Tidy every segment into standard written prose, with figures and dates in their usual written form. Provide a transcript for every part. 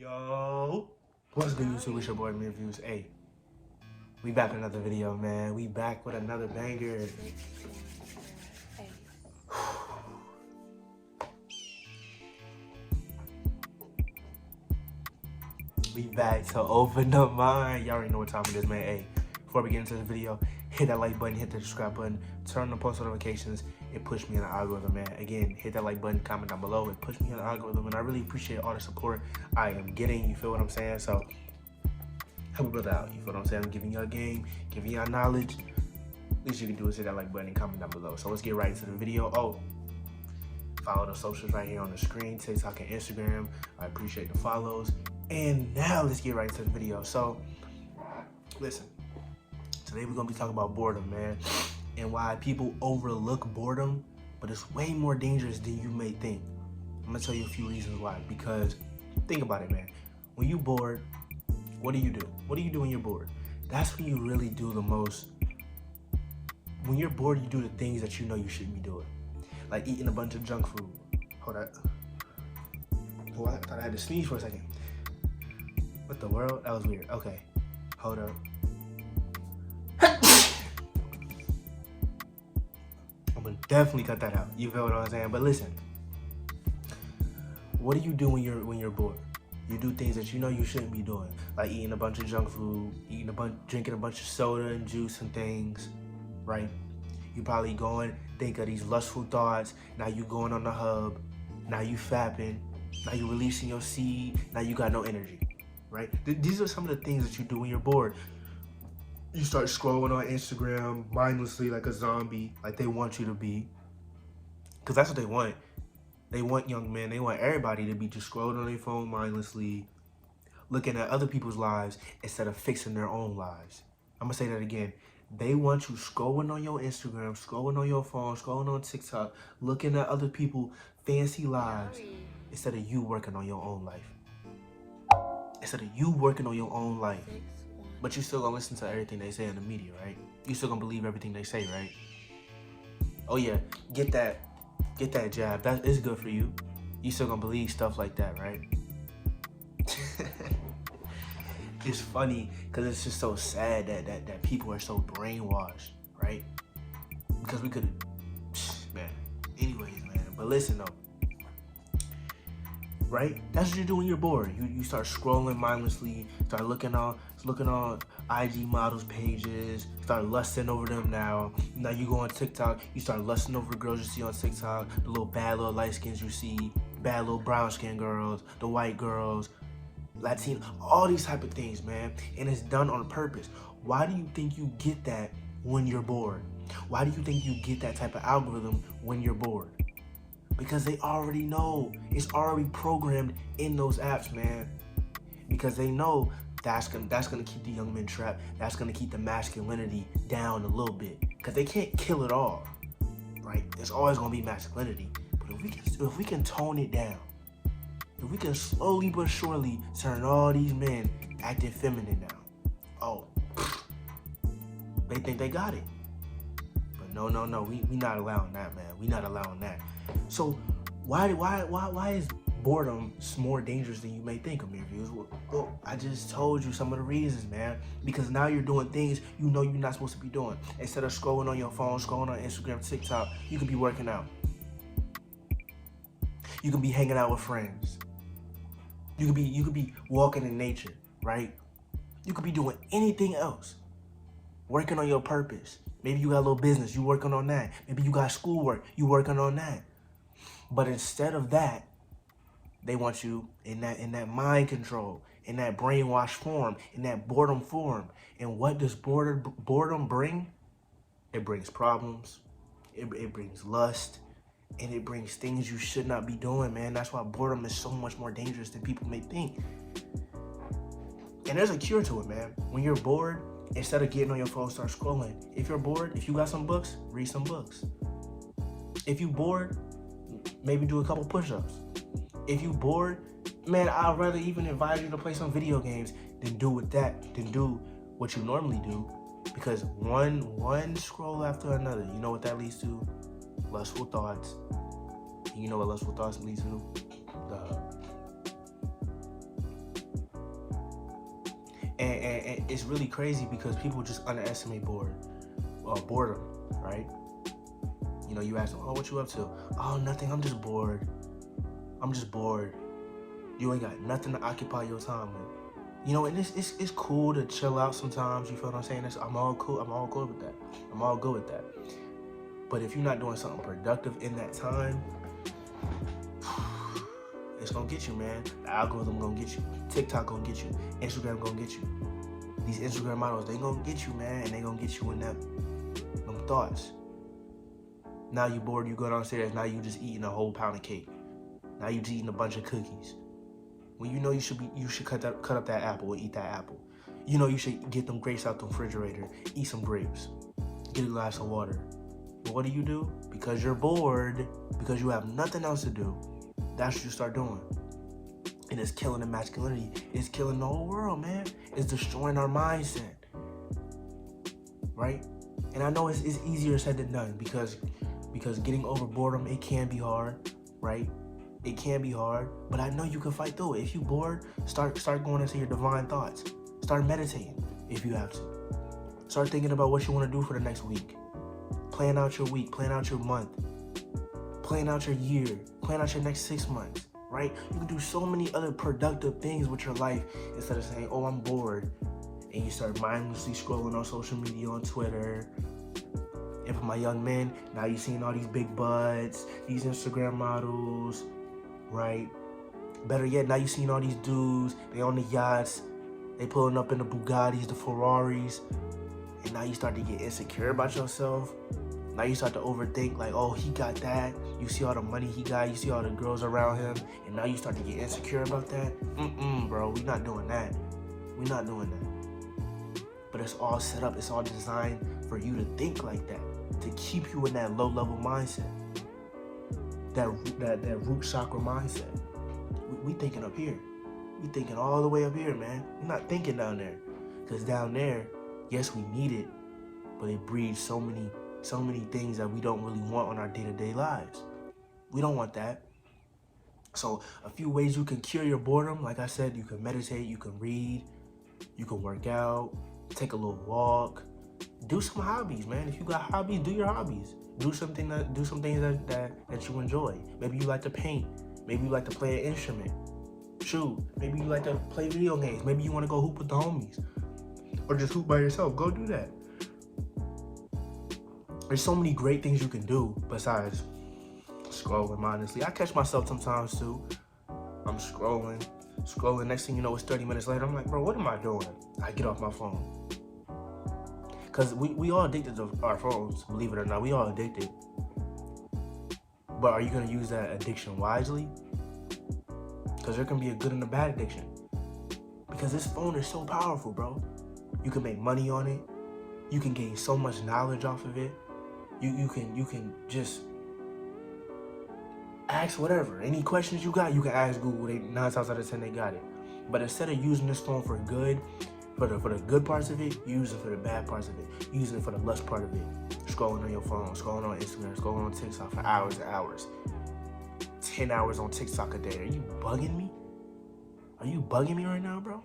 Yo, what's good YouTube? It's your boy AmirViews. Hey, we back with another video, man. We back with another banger. We back to open the mind. Y'all already know what time it is, man. Hey, before we get into this video, hit that like button, hit the subscribe button, turn on the post notifications. It pushed me in the algorithm, man. Again, hit that like button, comment down below. It pushed me in the algorithm, and I really appreciate all the support I am getting. You feel what I'm saying? So help a brother out. You feel what I'm saying? I'm giving y'all game, giving y'all knowledge. Least you can do is hit that like button and comment down below. So let's get right into the video. Oh, follow the socials right here on the screen, TikTok and Instagram. I appreciate the follows. And now let's get right into the video. So listen, today we're gonna be talking about boredom, man, and why people overlook boredom, but it's way more dangerous than you may think. I'm gonna tell you a few reasons why. Because think about it, man. When you bored, what do you do? What do you do when you're bored? That's when you really do the most. When you're bored, you do the things that you know you shouldn't be doing. Like eating a bunch of junk food. Hold on. Oh, I thought I had to sneeze for a second. What the world? That was weird. Okay. Hold up. I'm gonna definitely cut that out. You feel what I'm saying? But listen. What do you do when you're bored? You do things that you know you shouldn't be doing. Like eating a bunch of junk food, drinking a bunch of soda and juice and things, right? You probably going, think of these lustful thoughts. Now you going on the hub. Now you fapping. Now you releasing your seed. Now you got no energy, right? These are some of the things that you do when you're bored. You start scrolling on Instagram mindlessly like a zombie, like they want you to be. Because that's what they want. They want young men, they want everybody to be just scrolling on their phone mindlessly, looking at other people's lives instead of fixing their own lives. I'm gonna say that again. They want you scrolling on your Instagram, scrolling on your phone, scrolling on TikTok, looking at other people's fancy lives instead of you working on your own life. Instead of you working on your own life. But you still gonna listen to everything they say in the media, right? You still gonna believe everything they say, right? Oh yeah, get that jab. That is good for you. You still gonna believe stuff like that, right? It's funny because it's just so sad that people are so brainwashed, right? Because we could, man. Anyways, man. But listen though, right? That's what you do when you're bored. You start scrolling mindlessly, start looking on IG models pages, start lusting over them now. Now you go on TikTok, you start lusting over girls you see on TikTok, the little bad little light skins you see, bad little brown skin girls, the white girls, Latino, all these type of things, man. And it's done on purpose. Why do you think you get that when you're bored? Why do you think you get that type of algorithm when you're bored? Because they already know. It's already programmed in those apps, man. Because they know that's gonna keep the young men trapped. That's gonna keep the masculinity down a little bit. Because they can't kill it all, right? There's always gonna be masculinity. But if we can tone it down, if we can slowly but surely turn all these men acting feminine now, oh, they think they got it. But no, we not allowing that, man. We not allowing that. So why is boredom more dangerous than you may think, AmirViews? Well, I just told you some of the reasons, man. Because now you're doing things you know you're not supposed to be doing. Instead of scrolling on your phone, scrolling on Instagram, TikTok, you could be working out. You can be hanging out with friends. You could be walking in nature, right? You could be doing anything else. Working on your purpose. Maybe you got a little business, you working on that. Maybe you got schoolwork, you working on that. But instead of that, they want you in that mind control, in that brainwash form, in that boredom form. And what does boredom bring? It brings problems. It brings lust. And it brings things you should not be doing, man. That's why boredom is so much more dangerous than people may think. And there's a cure to it, man. When you're bored, instead of getting on your phone, start scrolling. If you're bored, if you got some books, read some books. If you bored, maybe do a couple push-ups. If you bored, man, I'd rather even advise you to play some video games than do what you normally do. Because one scroll after another, you know what that leads to? Lustful thoughts. You know what lustful thoughts lead to? And it's really crazy because people just underestimate boredom, right? You know, you ask them, oh, what you up to? Oh, nothing, I'm just bored. You ain't got nothing to occupy your time with. You know, and it's cool to chill out sometimes, you feel what I'm saying? I'm all cool with that. I'm all good with that. But if you're not doing something productive in that time, it's gonna get you, man. The algorithm gonna get you. TikTok gonna get you. Instagram gonna get you. These Instagram models, they gonna get you, man, and they gonna get you in them thoughts. Now you bored, you go downstairs, now you just eating a whole pound of cake. Now you just eating a bunch of cookies. When you know you should cut up that apple and eat that apple. You know you should get them grapes out the refrigerator, eat some grapes, get a glass of water. But what do? Because you're bored, because you have nothing else to do, that's what you start doing. And it's killing the masculinity. It's killing the whole world, man. It's destroying our mindset, right? And I know it's easier said than done because getting over boredom, it can be hard, right? It can be hard, but I know you can fight through it. If you're bored, start going into your divine thoughts. Start meditating if you have to. Start thinking about what you want to do for the next week. Plan out your week, plan out your month, plan out your year, plan out your next 6 months, right? You can do so many other productive things with your life instead of saying, oh, I'm bored. And you start mindlessly scrolling on social media, on Twitter. And for my young men, now you're seeing all these big butts, these Instagram models, right? Better yet, now you're seeing all these dudes, they on the yachts, they pulling up in the Bugattis, the Ferraris, and now you start to get insecure about yourself. Now you start to overthink, like, oh, he got that. You see all the money he got, you see all the girls around him, and now you start to get insecure about that. Bro, we not doing that. We're not doing that. But it's all set up, it's all designed for you to think like that, to keep you in that low-level mindset, that root chakra mindset. We thinking up here. We thinking all the way up here, man. We're not thinking down there. Because down there, yes, we need it, but it breeds so many things that we don't really want on our day-to-day lives. We don't want that. So a few ways you can cure your boredom, like I said, you can meditate, you can read, you can work out, take a little walk, do some hobbies, man. If you got hobbies, do your hobbies. Do some things that you enjoy. Maybe you like to paint. Maybe you like to play an instrument. Shoot, maybe you like to play video games. Maybe you want to go hoop with the homies. Or just hoop by yourself. Go do that. There's so many great things you can do besides scrolling mindlessly. I catch myself sometimes too. I'm scrolling. Next thing you know, it's 30 minutes later. I'm like, bro, what am I doing? I get off my phone. Because we all addicted to our phones, believe it or not. We all addicted. But are you going to use that addiction wisely? Because there can be a good and a bad addiction. Because this phone is so powerful, bro. You can make money on it. You can gain so much knowledge off of it. You can just ask whatever. Any questions you got, you can ask Google. 9 times out of 10, they got it. But instead of using this phone for good, for the good parts of it, use it for the bad parts of it. Use it for the lust part of it. Scrolling on your phone, scrolling on Instagram, scrolling on TikTok for hours and hours. 10 hours on TikTok a day. Are you bugging me? Are you bugging me right now, bro?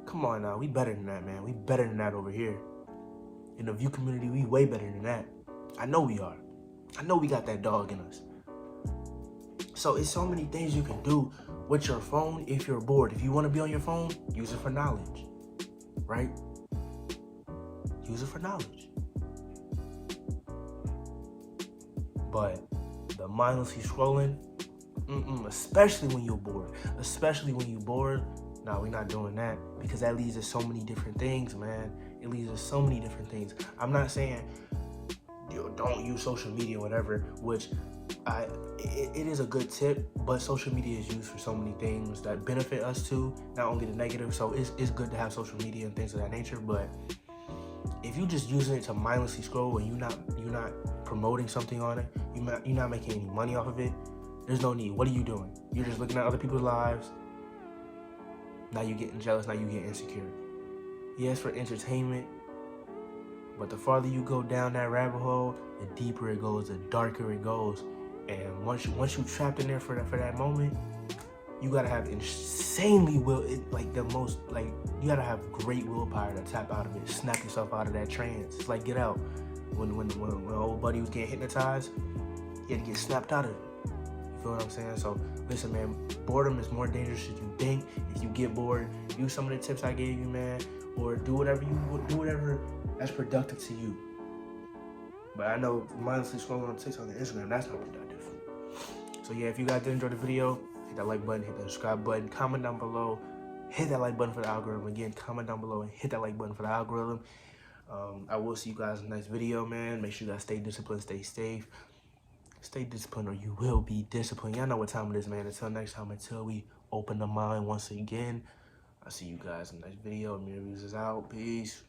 Come on now, we better than that, man. We better than that over here. In the View community, we way better than that. I know we are. I know we got that dog in us. So it's so many things you can do with your phone if you're bored. If you want to be on your phone, use it for knowledge, right? Use it for knowledge. But the mindlessly scrolling, especially when you're bored. Nah, we're not doing that because that leads to so many different things, man. It leads to so many different things. I'm not saying don't use social media or whatever, which it is a good tip, but social media is used for so many things that benefit us too, not only the negative. So it's good to have social media and things of that nature, but if you just using it to mindlessly scroll and you're not promoting something on it, you're not making any money off of it, there's no need. What are you doing? You're just looking at other people's lives. Now you're getting jealous, now you get insecure. Yes, for entertainment, but the farther you go down that rabbit hole, the deeper it goes, the darker it goes. And once you trapped in there for that moment, you gotta have insane insanely like the most, like, you gotta have great willpower to tap out of it, snap yourself out of that trance. It's like Get Out. When old buddy was getting hypnotized, he had to get snapped out of it. You feel what I'm saying? So listen, man, boredom is more dangerous than you think. If you get bored, use some of the tips I gave you, man, or do whatever that's productive to you. But I know mindlessly scrolling on TikTok and Instagram, that's not productive. So yeah, if you guys did enjoy the video, hit that like button, hit that subscribe button, comment down below, hit that like button for the algorithm. Again, comment down below and hit that like button for the algorithm. I will see you guys in the next video, man. Make sure you guys stay disciplined, stay safe. Stay disciplined or you will be disciplined. Y'all know what time it is, man. Until next time, until we open the mind once again, I'll see you guys in the next video. AmirViews is out. Peace.